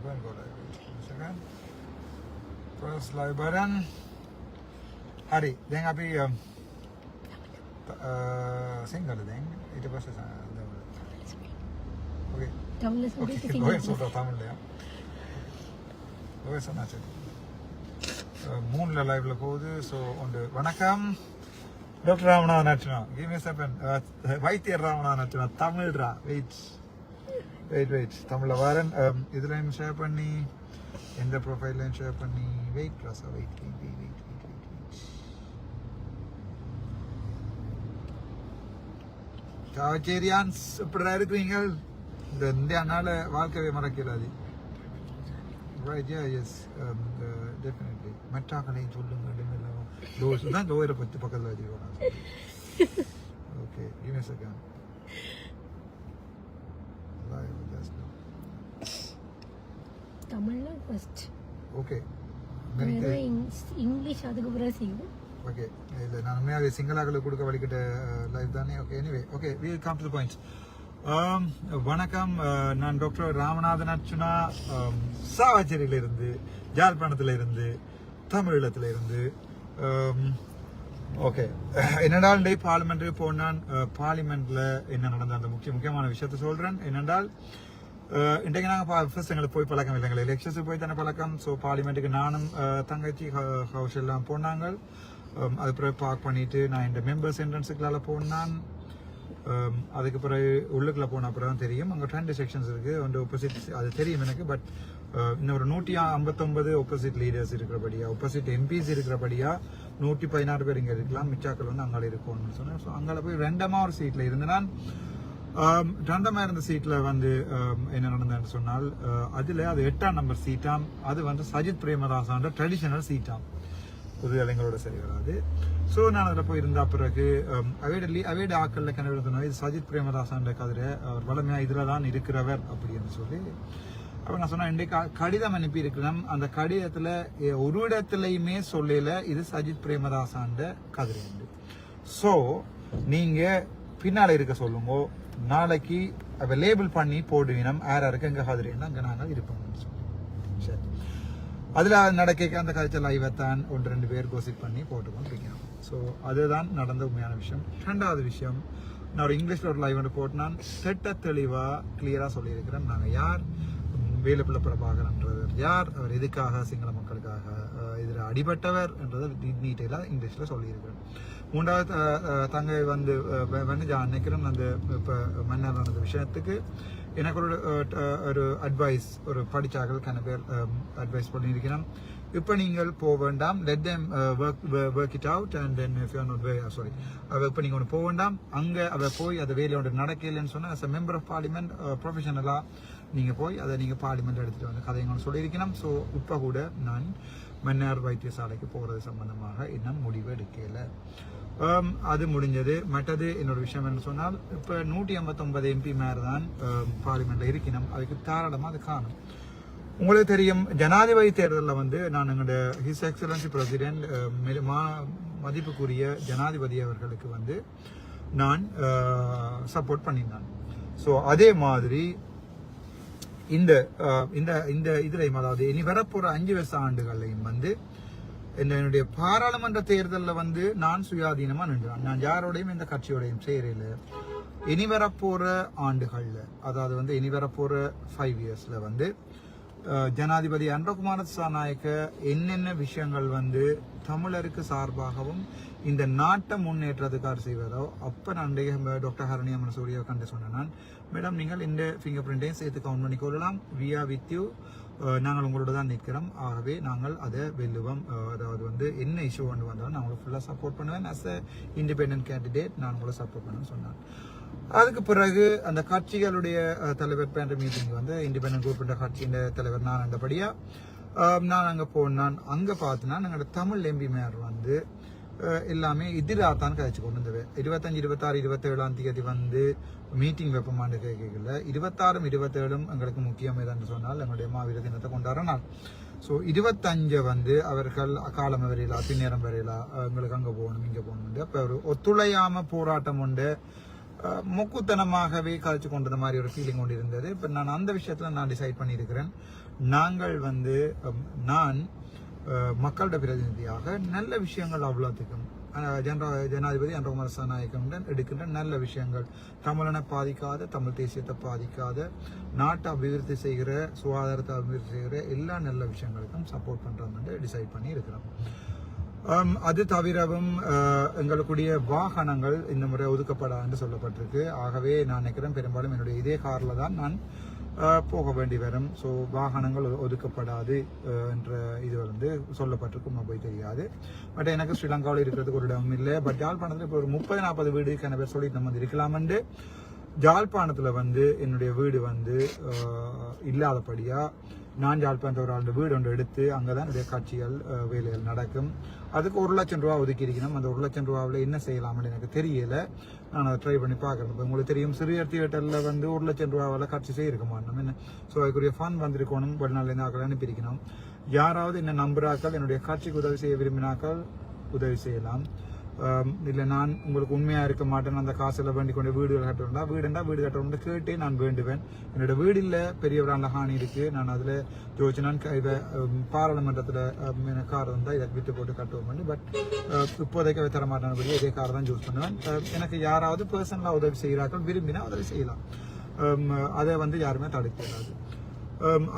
go and go live. One second. Press live button. Hari, then අපි single then ඊට පස්සේ okay. Tamil is Okay, go ahead சொல்றா தமிழ்லயா. Go ahead சொன்னாச்சு. மூணுல லைவ்ல போகுது. ஸோ ஒன்று வணக்கம் doctor Ramanathan Archana. Give me second. வைத்தியர் ராமநாதன் அர்ச்சனா தமிழ்ரா. வெயிட் தமிழ்ல வரேன். இதுலையும் ஷேர் பண்ணி எந்த ப்ரொஃபைல்லையும் ஷேர் பண்ணி வெயிட் ராசா வெயிட் காவச்சேரியான்ஸ் இப்படிதான் இருக்கிறீங்க. இந்த இந்தியானால வாழ்க்கையை மறக்கிறாது. Right, yeah, yes, definitely. மெட்டாக்களையும் சொல்லுங்க. டோஸ் தான் டோரை பற்றி பக்கத்தில் வச்சுக்கோங்க. Okay, give me a second. Live just now. தமிழ்ல ஃபர்ஸ்ட். ஓகே. இங்கிலீஷ் அதுக்கு பிறகு செய்வோம். ஓகே, இல்லை நான் உண்மையாகவே சிங்களாக்களுக்கு கொடுக்க வழிகிட்ட லைவ் தானே. Okay, anyway okay, we will come to the point. வணக்கம், நான் டாக்டர் ராமநாதன் அர்ச்சுனா, சாவச்சேரியில இருந்து, ஜாழ்ப்பாணத்துல இருந்து, தமிழீழத்துல இருந்து. ஓகே, என்னென்றால் டே பார்லிமெண்ட் போனான். பார்லிமெண்ட்ல என்ன நடந்த அந்த முக்கியமான விஷயத்த சொல்றேன். என்னென்றால் இன்றைக்கு நாங்கள் ஃபர்ஸ்ட் எங்களுக்கு போய் பழக்கம் இல்லை, எங்களுக்கு எலெக்ஷன்ஸுக்கு போய் தானே பழக்கம். ஸோ பார்லிமெண்ட்டுக்கு நானும் தங்கச்சி ஹவுஸ் எல்லாம் போனாங்க. அது பிறகு பார்க் பண்ணிட்டு நான் இந்த மெம்பர்ஸ் என்ட்ரன்ஸுக்குள்ளால போனான். அதுக்கு பிறகு உள்ளுக்குள்ள போன அப்புறம் தான் தெரியும் அங்கே 2 செக்ஷன்ஸ் இருக்குது. ஒன்று ஆப்போசிட், அது தெரியும் எனக்கு. பட் இன்னொரு 159 ஆப்போசிட் லீடர்ஸ் இருக்கிறபடியா, ஆப்போசிட் எம்பிஸ் இருக்கிறபடியா 116 பேர் இங்கே இருக்கலாம். மிச்சாக்கள் வந்து அங்கே இருக்கணும்னு சொன்னேன். ஸோ அங்கே போய் ரெண்டமா ஒரு சீட்டில் இருந்து நான் ரெண்டமா இருந்த சீட்டில் வந்து என்ன நடந்ததுன்னு சொன்னால், அதில் அது 8ஆம் நம்பர் சீட்டாம். அது வந்து சஜித் பிரேமதாசான்ற ட்ரெடிஷனல் சீட்டாம். புது இளைஞரோட சரி வராது. ஸோ நான் அதில் போய் இருந்த பிறகு அவையோட ஆக்களில் கனவு இது சஜித் பிரேமதாசான்ற கதிரை அவர் வளமையாக இதில் தான் இருக்கிறவர் அப்படின்னு சொல்லி அப்போ நான் சொன்னேன், இன்றைக்கு கடிதம் அனுப்பி இருக்கிறேன். அந்த கடிதத்தில் ஒரு இடத்துலையுமே சொல்லல இது சஜித் பிரேமதாசான்ற கதிரை. ஸோ நீங்கள் பின்னால் இருக்க சொல்லுங்க, நாளைக்கு அவ லேபிள் பண்ணி போடுவீனம் யாருக்கு எங்கள் கதிரைன்னா அங்கே நாங்கள் இருப்போம்னு சொல்லி. சரி, அதில் நடக்க அந்த கதைச்சல் லைவத்தான் 1-2 பேர் கோசிப் பண்ணி போட்டுக்கொண்டிருக்கேன். ஸோ அதுதான் நடந்த உண்மையான விஷயம். 2வது விஷயம், நான் ஒரு இங்கிலீஷில் ஒரு லைவ் வந்து போட்டுனான். தெளிவாக கிளியராக சொல்லியிருக்கிறேன். நாங்கள் யார், வேலுப்பிள்ளை பிரபாகரன்றவர் யார், அவர் எதுக்காக சிங்கள மக்களுக்காக இதில் அடிபட்டவர் என்றதை டீட்டெயிலாக இங்கிலீஷில் சொல்லியிருக்கிறேன். 3வது தங்கை வந்து நினைக்கிறேன் அந்த இப்போ மன்னர் நடந்த விஷயத்துக்கு எனக்கு ஒரு அட்வைஸ், ஒரு படித்தாக்கள் கன பேர் அட்வைஸ் பண்ணியிருக்கிறேன். இப்போ நீங்கள் போக வேண்டாம், let them work it out and then if you are not sorry அவள் இப்போ நீங்கள் ஒன்று போக வேண்டாம். அங்கே அவள் போய் அதை வேலை ஒன்று நடக்கலைன்னு சொன்னால் as a member of parliament ப்ரொஃபஷனலாக நீங்கள் போய் அதை நீங்கள் பார்லிமெண்ட் எடுத்துகிட்டு வந்து கதைங்கன்னு சொல்லியிருக்கணும். ஸோ இப்போ கூட நான் மன்னார் வைத்தியசாலைக்கு போகிறது சம்பந்தமாக இன்னும் முடிவு எடுக்கலை. அது முடிஞ்சது. மற்றது என்னோட விஷயம் என்ன சொன்னால், இப்போ 159 எம்பி மேர் தான் பார்லிமெண்ட்ல இருக்கணும். அதுக்கு தாராளமாக அது காணும். உங்களுக்கு தெரியும், ஜனாதிபதி தேர்தலில் வந்து நான் எங்களோட ஹிஸ் எக்ஸலன்சி பிரசிடென்ட் மதிப்புக்குரிய ஜனாதிபதி அவர்களுக்கு வந்து நான் சப்போர்ட் பண்ணியிருந்தேன். ஸோ அதே மாதிரி இந்த இதுலையும், அதாவது இனி வரப்போற 5 வருஷ ஆண்டுகளையும் வந்து என்னுடைய பாராளுமன்ற தேர்தலில் வந்து நான் சுயாதீனமா நின்றான். நான் யாரோடையும் இந்த கட்சியோடையும் சேரல. இனி வரப்போற ஆண்டுகள்ல, அதாவது வந்து இனி வரப்போற 5 இயர்ஸ்ல வந்து ஜனாதிபதி அன்றகுமார திசாநாயக்க என்னென்ன விஷயங்கள் வந்து தமிழருக்கு சார்பாகவும் இந்த நாட்டை முன்னேற்றத்துக்காக செய்வதோ, அப்ப நான் டாக்டர் ஹரணி அம்மன் சூரிய கண்டு சொன்னேன், மேடம் நீங்கள் இந்த ஃபிங்கர் பிரிண்டையும் சேர்த்து கவுண்ட் பண்ணி கொள்ளலாம், வி ஆர் வித் யூ, நாங்கள் உங்களோட தான் நிற்கிறோம், ஆகவே நாங்கள் அதை வெல்லுவோம். அதாவது வந்து என்ன இஷ்யூ கொண்டு வந்தாலும் நான் உங்களை ஃபுல்லாக சப்போர்ட் பண்ணுவேன். அஸ் அ இண்டிபெண்டன்ட் கேண்டிடேட் நான் உங்களை சப்போர்ட் பண்ணுவேன்னு சொன்னேன். அதுக்கு பிறகு அந்த கட்சிகளுடைய தலைவர் பேண்ட மீட்டிங் வந்து இண்டிபெண்டன்ட் குரூப் கட்சியின் தலைவர் நான் அந்தபடியா நான் அங்கே போனான். அங்கே பார்த்தினா எங்களோட தமிழ் எம்பி மேயர் வந்து எல்லாமே எதிராகத்தான் கழிச்சு கொண்டு வந்தது. 25, 26, 27ஆம் தேதி வந்து மீட்டிங் வைப்பமான்னு கேட்கல. 26, 27 எங்களுக்கு முக்கியம் எதுன்னு சொன்னால் எங்களுடைய மாவீர தினத்தை கொண்டாடுற நாள். ஸோ 25 வந்து அவர்கள் காலம் வரையிலா பின்னேரம் வரையிலா எங்களுக்கு அங்கே போகணும் இங்கே போகணும். அப்போ ஒரு ஒத்துழையாம போராட்டம் உண்டு. முக்குத்தனமாகவே கழிச்சு கொண்டது மாதிரி ஒரு ஃபீலிங் கொண்டு இருந்தது. இப்போ நான் அந்த விஷயத்தில் நான் டிசைட் பண்ணியிருக்கிறேன். நாங்கள் வந்து நான் மக்களோட பிரதிநிதியாக நல்ல விஷயங்கள் அவ்வளோத்துக்கும் ஜனாதிபதி அன்றகுமார திசாநாயகவுடன் எடுக்கின்ற நல்ல விஷயங்கள், தமிழனை பாதிக்காத, தமிழ் தேசியத்தை பாதிக்காத, நாட்டை அபிவிருத்தி செய்கிற, சுகாதாரத்தை அபிவிருத்தி செய்கிற எல்லா நல்ல விஷயங்களுக்கும் சப்போர்ட் பண்ணுறோம்னு டிசைட் பண்ணி இருக்கிறோம். அது தவிரவும் எங்களுடைய வாகனங்கள் இந்த முறை ஒதுக்கப்படாது என்று சொல்லப்பட்டிருக்கு. ஆகவே நான் நினைக்கிறேன் பெரும்பாலும் என்னுடைய இதே காரில் தான் நான் போக வேண்டி வரும். ஸோ வாகனங்கள் ஒதுக்கப்படாது என்ற இது வந்து சொல்லப்பட்டிருக்கும், நான் போய் தெரியாது. பட் எனக்கு ஸ்ரீலங்காவில் இருக்கிறதுக்கு ஒரு இடம் இல்லை. பட் யாழ்ப்பாணத்தில் இப்போ ஒரு 30-40 வீடு பேர் சொல்லிட்டு நம்ம வந்து இருக்கலாமென்று. யாழ்ப்பாணத்தில் வந்து என்னுடைய வீடு வந்து இல்லாதபடியா நான் யாழ்ப்பாணத்தில் ஒரு ஆண்டு வீடு ஒன்று எடுத்து அங்கே தான் என்னுடைய காட்சிகள் வேலைகள் நடக்கும். அதுக்கு 1 லட்சம் ரூபா ஒதுக்கி இருக்கணும். அந்த 1 லட்சம் ரூபாவில் என்ன செய்யலாம்னு எனக்கு தெரியல. நான் அதை ட்ரை பண்ணி பார்க்குறேன். இப்போ உங்களுக்கு தெரியும், சிறியர் தியேட்டரில் வந்து 1 லட்சம் ரூபாவில் காட்சி செய்யிருக்க மாட்டோம் என்ன. ஸோ அதுக்குரிய ஃபண்ட் வந்திருக்கணும். வெளிநாட்டிலேருந்து ஆக்கள் அனுப்பியிருக்கணும். யாராவது என்ன நம்புறாக்கள் என்னுடைய காட்சிக்கு உதவி செய்ய விரும்பினாக்கள் உதவி செய்யலாம். இல்லை நான் உங்களுக்கு உண்மையாக இருக்க மாட்டேன், அந்த காசில் வேண்டி கொண்டு வீடுகள் கட்டணும்னா வீடு கட்டணும்னு கேட்டே நான் வேண்டுவேன். என்னோட வீடு இல்லை, பெரிய ஒரு ஹானி இருக்குது. நான் அதில் ஜோதிச்சு நான் இதை பாராளுமன்றத்தில் கார் வந்தால் இதை விட்டு போட்டு கட்டுவோம். பட் இப்போதைக்கு தர மாட்டேன், இதே காரை தான் யூஸ் பண்ணுவேன். எனக்கு யாராவது பர்சனலாக உதவி செய்கிறார்கள் விரும்பினா உதவி செய்யலாம். அதை வந்து யாருமே தடுக்கிறாது.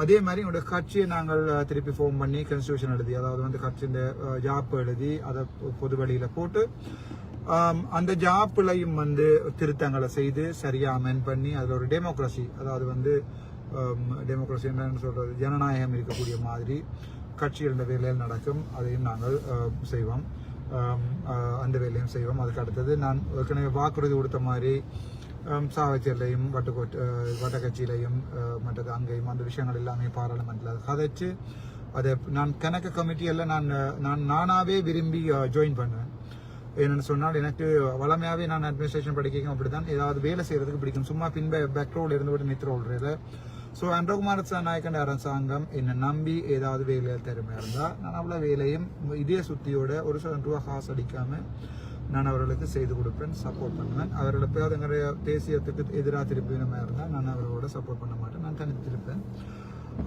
அதே மாதிரி என்னோட கட்சியை நாங்கள் திருப்பி ஃபார்ம் பண்ணி கான்ஸ்டிடியூஷன் எழுதி, அதாவது வந்து கட்சியின் ஜாப் எழுதி அதை பொது வழியில் போட்டு அந்த ஜாப்லையும் வந்து திருத்தங்களை செய்து சரியாக அமெண்ட் பண்ணி அதில் ஒரு டெமோக்ரஸி, அதாவது வந்து டெமோக்ரஸி என்னன்னு சொல்றது, ஜனநாயகம் இருக்கக்கூடிய மாதிரி கட்சிகளோட வேலையில் நடக்கும். அதையும் நாங்கள் செய்வோம். அந்த வேலையும் செய்வோம். அதுக்கு அடுத்தது நான் ஏற்கனவே வாக்குறுதி கொடுத்த மாதிரி சாவச்சேரிலையும் வட்டக்கட்சியிலையும் மற்றது அங்கேயும் அந்த விஷயங்கள் எல்லாமே பாராளுமன்றத்தில் கதைச்சு அதை நான் கணக்கு கமிட்டியெல்லாம் நானாவே விரும்பி ஜாயின் பண்ணுவேன். என்னென்னு சொன்னால் எனக்கு வளமையாகவே நான் அட்மினிஸ்ட்ரேஷன் படிக்க அப்படித்தான் ஏதாவது வேலை செய்யறதுக்கு பிடிக்கும். சும்மா பேக் ரோல் இருந்து விட்டு நித்திர ஓடுறது. ஸோ அன்றகுமார திசாநாயகன் அரசாங்கம் என்னை நம்பி ஏதாவது வேலையில் திறமையாக இருந்தால் நான் அவ்வளோ வேலையும் இதே சுத்தியோட ஒரு ரூபா காசு அடிக்காமல் நான் அவர்களுக்கு செய்து கொடுப்பேன், சப்போர்ட் பண்ணுவேன். அவர்கள் எப்போயாவது எங்களுடைய தேசியத்துக்கு எதிராக திருப்பினமாக இருந்தால் நான் அவர்களோட சப்போர்ட் பண்ண மாட்டேன், நான் தனித்திருப்பேன்.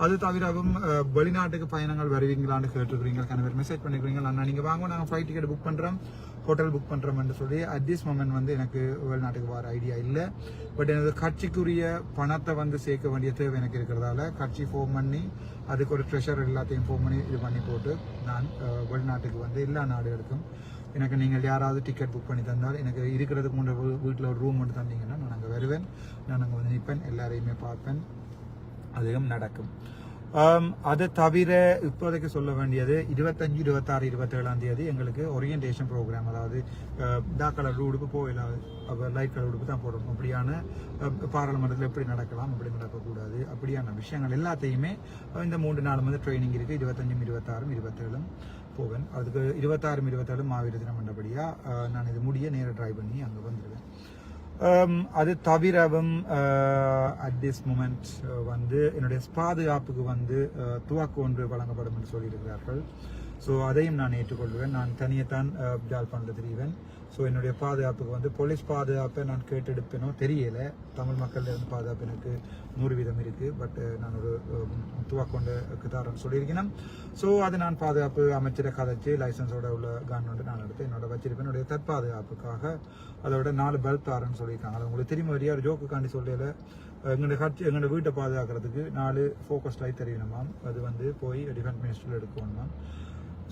அது தவிரவும் வெளிநாட்டுக்கு பயணங்கள் வருவீங்களான்னு கேட்டுருக்கிறீங்க, கணவர் மெசேஜ் பண்ணிக்கிறீங்க. நான் நீங்கள் வாங்க, நாங்கள் ஃப்ளைட் டிக்கெட் புக் பண்ணுறோம், ஹோட்டல் புக் பண்ணுறோம்னு சொல்லி அட் திஸ் மொமெண்ட் வந்து எனக்கு வெளிநாட்டுக்கு வர ஐடியா இல்லை. பட் எனது கட்சிக்குரிய பணத்தை வந்து சேர்க்க வேண்டிய தேவை எனக்கு இருக்கிறதால கட்சி ஃபோன் பண்ணி அதுக்கு ஒரு ட்ரெஷர் எல்லாத்தையும் ஃபோன் பண்ணி இது பண்ணி போட்டு நான் வெளிநாட்டுக்கு வந்து எல்லா நாடுகளுக்கும் எனக்கு நீங்கள் யாராவது டிக்கெட் புக் பண்ணி தந்தால், எனக்கு இருக்கிறதுக்கு முன்னாடி வீட்டில் ஒரு ரூம் மட்டும் தந்தீங்கன்னா நான் அங்கே வருவேன், நான் அங்கே வந்து நிற்பேன், எல்லாரையுமே பார்ப்பேன். அதுவும் நடக்கும். அதை தவிர இப்போதைக்கு சொல்ல வேண்டியது 25, 26, 27ஆம் தேதி எங்களுக்கு ஓரியன்டேஷன் ப்ரோக்ராம், அதாவது டார்க் கலர் உடுப்பு போயிடாது, லைட் கலர் உடுப்பு தான் போடணும். அப்படியான பாராளுமன்றத்தில் எப்படி நடக்கலாம், எப்படி நடக்கக்கூடாது, அப்படியான விஷயங்கள் எல்லாத்தையுமே இந்த 3 நாளும் வந்து ட்ரைனிங் இருக்குது. 25, 26, 27 போவேன். அதுக்கு 26, 27 மாவீர தினம் பண்ணபடியாக நான் இது முடிய நேராக ட்ரைவ் பண்ணி அங்கே வந்துடுவேன். அது தவிரவும் அட் திஸ் மூமெண்ட் வந்து என்னுடைய பாதுகாப்புக்கு வந்து துவாக்கு ஒன்று வழங்கப்படும் என்று சொல்லியிருக்கிறார்கள். ஸோ அதையும் நான் ஏற்றுக்கொள்வேன். நான் தனியைத்தான் யாழ்ப்பாணத்தில் தெரிவேன். ஸோ என்னுடைய பாதுகாப்புக்கு வந்து போலீஸ் பாதுகாப்பை நான் கேட்டெடுப்பேனோ தெரியலை. தமிழ் மக்களிலிருந்து பாதுகாப்பு எனக்கு 100% இருக்குது. பட் நான் ஒரு துவாக்கொண்டு தாரன்னு சொல்லியிருக்கேன். ஸோ அது நான் பாதுகாப்பு அமைச்சரை கதைச்சு லைசன்ஸோட உள்ள கன் வந்து நான் எடுத்து என்னோட வச்சிருப்பேன். என்னுடைய தற்பாதுகாப்புக்காக அதோட 4 பல்ப் தாரன்னு சொல்லியிருக்காங்க. அது உங்களுக்கு தெரியுமா வரையா, ஒரு ஜோக்குக்காண்டி சொல்லல. எங்களோட வீட்டை பாதுகாக்கிறதுக்கு 4 ஃபோக்கஸ் லைட் தெரியணுமாம். அது வந்து போய் டிஃபென்ஸ் மினிஸ்டரில் எடுக்கணுமாம்.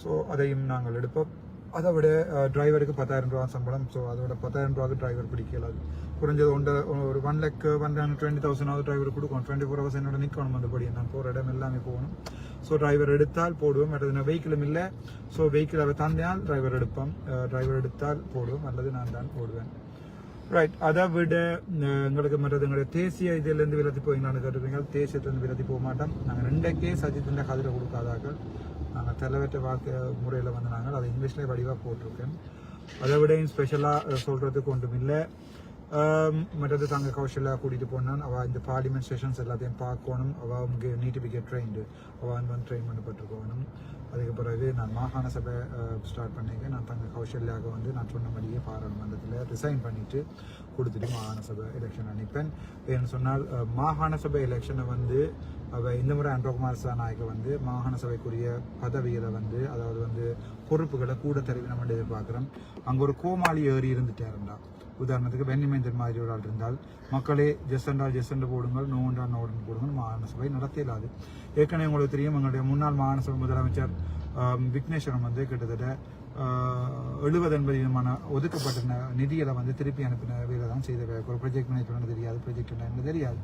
ஸோ அதையும் நாங்கள் எடுப்போம். அதை விட டிரைவருக்கு 10,000 ரூபா சம்பளம். ஸோ அதோட 10,000 ரூபாய்க்கு டிரைவர் பிடிக்கலாது. குறைஞ்சது ஒரு 1,20,000 டிரைவர் கொடுக்கணும். 24 hours என்னோட நிற்கணும். அந்தபடி நான் போகிற இடம் எல்லாமே போகணும். ஸோ டிரைவர் எடுத்தால் போடுவோம், அல்லது வெஹிக்கிளும் இல்லை. ஸோ வெஹிக்கிள் அவர் தந்தால் டிரைவர் எடுப்போம், டிரைவர் எடுத்தால் போடுவோம், அல்லது நான் தான் போடுவேன். ரைட். அதை விட எங்களுக்கு மற்றது எங்களுடைய தேசிய இதிலேருந்து விலத்தி போவீங்களான்னு கேட்டுருக்கீங்க. தேசியத்திலேருந்து விலத்தி போக மாட்டோம். நாங்கள் 2 சஜித்தின் கதிரை கொடுக்காதார்கள். நாங்கள் தலைவற்ற வாக்கு முறையில் வந்து நாங்கள் அதை இங்கிலீஷ்லேயே வடிவாக போட்டிருக்கேன். அதை விட ஸ்பெஷலாக சொல்கிறதுக்கு ஒன்றும் இல்லை. மற்றது தங்க கௌஷல்யா கூட்டிகிட்டு போனான். அவள் இந்த பார்லிமெண்ட் செஷன்ஸ் எல்லாத்தையும் பார்க்கணும். அவள் அவங்க need to be get trained. அவள் வந்து ட்ரெயின் பண்ணப்பட்டிருக்கணும். அதுக்கு பிறகு நான் மாகாண சபை ஸ்டார்ட் பண்ணிக்க. நான் தங்க கௌஷல்யாவுக்கு வந்து நான் சொன்ன மாதிரியே பாராளுமன்றத்தில் ரிசைன் பண்ணிவிட்டு கொடுத்துட்டு மாகாண சபை எலெக்ஷன் அனுப்பேன். ஏன்னு சொன்னால் மாகாண சபை எலெக்ஷனை வந்து அவள் இந்த முறை அன்றகுமார் சாநாயக்க வந்து மாகாண சபைக்குரிய பதவிகளை வந்து அதாவது வந்து பொறுப்புகளை கூட தருவி நம்ம எதிர்பார்க்குறோம். அங்கே ஒரு கோமாளி ஏறி இருந்துட்டாருண்டா. உதாரணத்துக்கு பென்னிமேந்தர் மாதிரி ஒரு ஆள் இருந்தால் மக்களே ஜெஸ்டண்டால் போடுங்கள், நோண்டால் நோடன் போடுங்கள், மாகாண சபை நடத்தியலாது. ஏற்கனவே உங்களுக்கு தெரியும், எங்களுடைய முன்னாள் மாகாண சபை முதலமைச்சர் விக்னேஸ்வரன் வந்து கிட்டத்தட்ட 70-80% ஒதுக்கப்பட்ட நிதிகளை வந்து திருப்பி அனுப்பின வேலை தான் செய்த வேலை. ஒரு ப்ரொஜெக்ட் மேனேஜ்மெண்ட் தெரியாது, ப்ரொஜெக்ட் என்ன தெரியாது.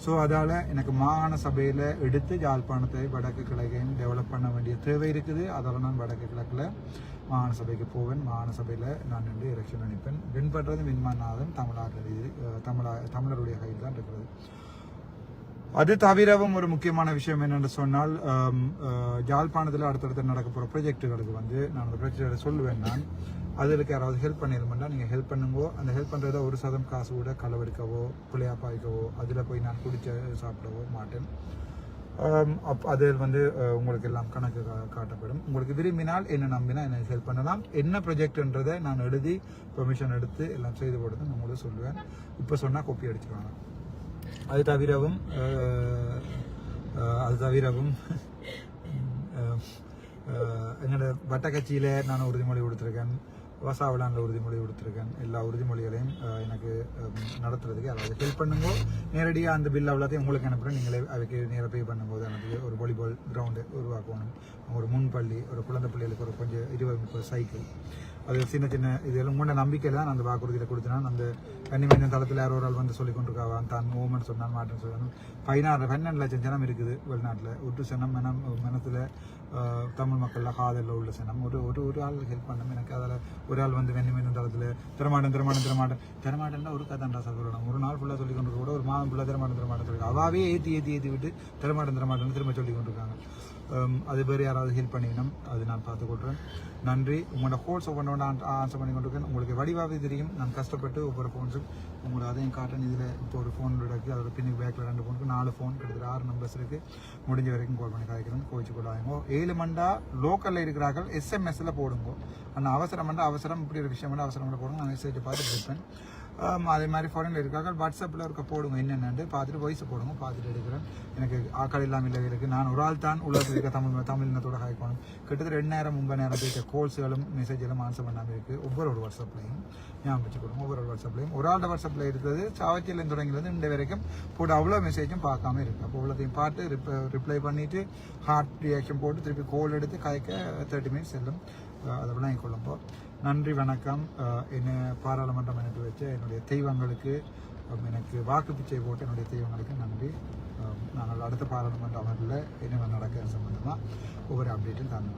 ஸோ அதால் எனக்கு மாகாண சபையில் எடுத்து யாழ்ப்பாணத்தை வடக்கு கிழக்கையும் டெவலப் பண்ண வேண்டிய தேவை இருக்குது. அதால் நான் வடக்கு கிழக்கில் மாகாண சபைக்கு போவேன். மாகாண சபையில் நான் நின்று எலெக்ஷன் அனுப்பேன். வின் பண்ணுறது வின்மாநாதன் தமிழருடைய கையில் தான் இருக்கிறது. அது தவிரவும் ஒரு முக்கியமான விஷயம் என்னென்னு சொன்னால் யாழ்ப்பாணத்தில் அடுத்தடுத்து நடக்க போகிற ப்ரொஜெக்டுகளுக்கு வந்து நான் அந்த ப்ரொஜெக்டை சொல்லுவேன். நான் அதுக்கு யாராவது ஹெல்ப் பண்ணியிருந்தா நீங்கள் ஹெல்ப் பண்ணுங்கோ. அந்த ஹெல்ப் பண்ணுறத ஒரு சதம் காசு கூட களவெடுக்கவோ புளியா பாய்க்கவோ அதில் போய் நான் குடிச்ச சாப்பிடவோ மாட்டேன். அதில் வந்து உங்களுக்கு எல்லாம் கணக்கு காட்டப்படும். உங்களுக்கு விரும்பினால் என்ன நம்பினா என்ன ஹெல்ப் பண்ணலாம். என்ன ப்ரொஜெக்ட்ன்றதை நான் எழுதி பெர்மிஷன் எடுத்து எல்லாம் செய்து போடுறது நான் உங்களுக்கு சொல்லுவேன். இப்போ சொன்னால் கோப்பி அடிச்சுருவாங்க. அது தவிரவும் எங்களோட வட்டக்கட்சியில் நான் உறுதிமொழி கொடுத்துருக்கேன். வசாவிலானில் உறுதிமொழி கொடுத்துருக்கேன். எல்லா உறுதிமொழிகளையும் எனக்கு நடத்துறதுக்கு யாராவது ஹெல்ப் பண்ணுங்க. நேரடியாக அந்த பில் அவ்வளோத்தையும் உங்களுக்கு அனுப்புகிறேன். நீங்களே அதுக்கு நேராக பே பண்ணும்போது எனக்கு ஒரு வாலிபால் கிரவுண்டு உருவாக்கணும், ஒரு முன்பள்ளி, ஒரு குழந்தை பிள்ளைகளுக்கு ஒரு கொஞ்சம் 20-30 சைக்கிள், அது சின்ன சின்ன இதெல்லாம் உங்களோட நம்பிக்கையில் தான் அந்த வாக்குறுதியில் கொடுத்தினான். அந்த கன்னிமேனியம் தளத்தில் யாரோ ஒரு ஆள் வந்து சொல்லி கொண்டிருக்காவான் தான் ஓமன் சொன்னான் மாட்டேன்னு சொல்லணும். 12 லட்சம் ஜனம் இருக்குது வெளிநாட்டில். ஒரு சனம் மனத்தில் தமிழ் மக்களில் காதலில் உள்ள சனம் ஒரு ஆள் ஹெல்ப் பண்ணணும். எனக்கு அதில் ஒரு ஆள் வந்து கன்னிமேனியம் தளத்தில் திறமாட்டேன்னா ஒரு கதாண்டா சொல்லணும். ஒரு நாள் ஃபுல்லாக சொல்லி கொண்டு கூட ஒரு மாதம் ஃபுல்லாக திறமாட்டம் சொல்லி அவாவே ஏற்றி விட்டு திறமாட்டேன்னு திரும்ப சொல்லி கொண்டிருக்காங்க. அது பேர் யாராவது ஹெல்ப் பண்ணிக்கணும். அது நான் பார்த்துக்கொள்கிறேன். நன்றி. உங்களோட கோல்ஸ் ஒவ்வொன்றோட ஆன்சர் பண்ணி கொண்டிருக்கேன். உங்களுக்கு வடிவாகவே தெரியும் நான் கஷ்டப்பட்டு ஒவ்வொரு ஃபோன்ஸும் உங்களோட அதையும் காட்டன். இதில் இப்போ ஒரு ஃபோன் இருக்குது, அதோட பின்னுக்கு பேக்கில் 2 ஃபோனுக்கு 4 ஃபோன் கிட்டத்தட்ட 6 நம்பர்ஸ் இருக்குது. முடிஞ்ச வரைக்கும் கால் பண்ணி காய்க்கிறேன். கோவிச்சு கொள்ளாங்க. 7 மண்டா லோக்கலில் இருக்கிறார்கள் எஸ்எம்எஸ்ஸில் போடுங்க. ஆனால் அவசரம் இப்படி ஒரு விஷயம் மட்டும் அவசரம் போடுங்க. நான் மெசேஜை பார்த்துட்டு இருப்பேன். அதே மாதிரி ஃபாரினில் இருக்காங்க வாட்ஸ்அப்பில் இருக்க போடுங்க. என்னென்னு பார்த்துட்டு வாய்ஸ் போடுங்க. பார்த்துட்டு எடுக்கிறேன். எனக்கு ஆக்கள் இல்லாமல் இல்லை இருக்குது. நான் ஒரு ஆள் தான் உலகத்தில் இருக்க தமிழ் இனத்தோட காய்க்கணும். கிட்டத்தட்ட 2,000-3,000 பேருக்கு கோல்ஸுகளும் மெசேஜெல்லாம் ஆன்சர் பண்ணாமல் இருக்குது. ஒவ்வொரு வாட்ஸ்அப்லையும் ஞாபகம் வச்சு கொடுங்க. ஒவ்வொரு வாட்ஸ்அப்லையும் ஒரு ஆள் வாட்ஸ்அப்பில் இருக்கிறது சாவச்சியில் தொடங்கினது இந்த வரைக்கும் போட்டு அவ்வளோ மெசேஜும் பார்க்காம இருக்குது. அப்போ அவ்வளோத்தையும் பார்த்து ரிப்ளை பண்ணிவிட்டு ஹார்ட் ரியாக்ஷன் போட்டு திருப்பி கோல் எடுத்து காய்க்க 30 மினிட்ஸ் செல்லும். அதெல்லாம் என் கொள்ளும்போ. நன்றி, வணக்கம். என்னை பாராளுமன்றம் எனக்கு வச்ச என்னுடைய தெய்வங்களுக்கு, எனக்கு வாக்கு பிச்சை போட்டு என்னுடைய தெய்வங்களுக்கு நன்றி. நாங்கள் அடுத்த பாராளுமன்ற அமர்வில் என்ன நடக்கிற சம்பந்தமாக ஒவ்வொரு அப்டேட்டும் தந்து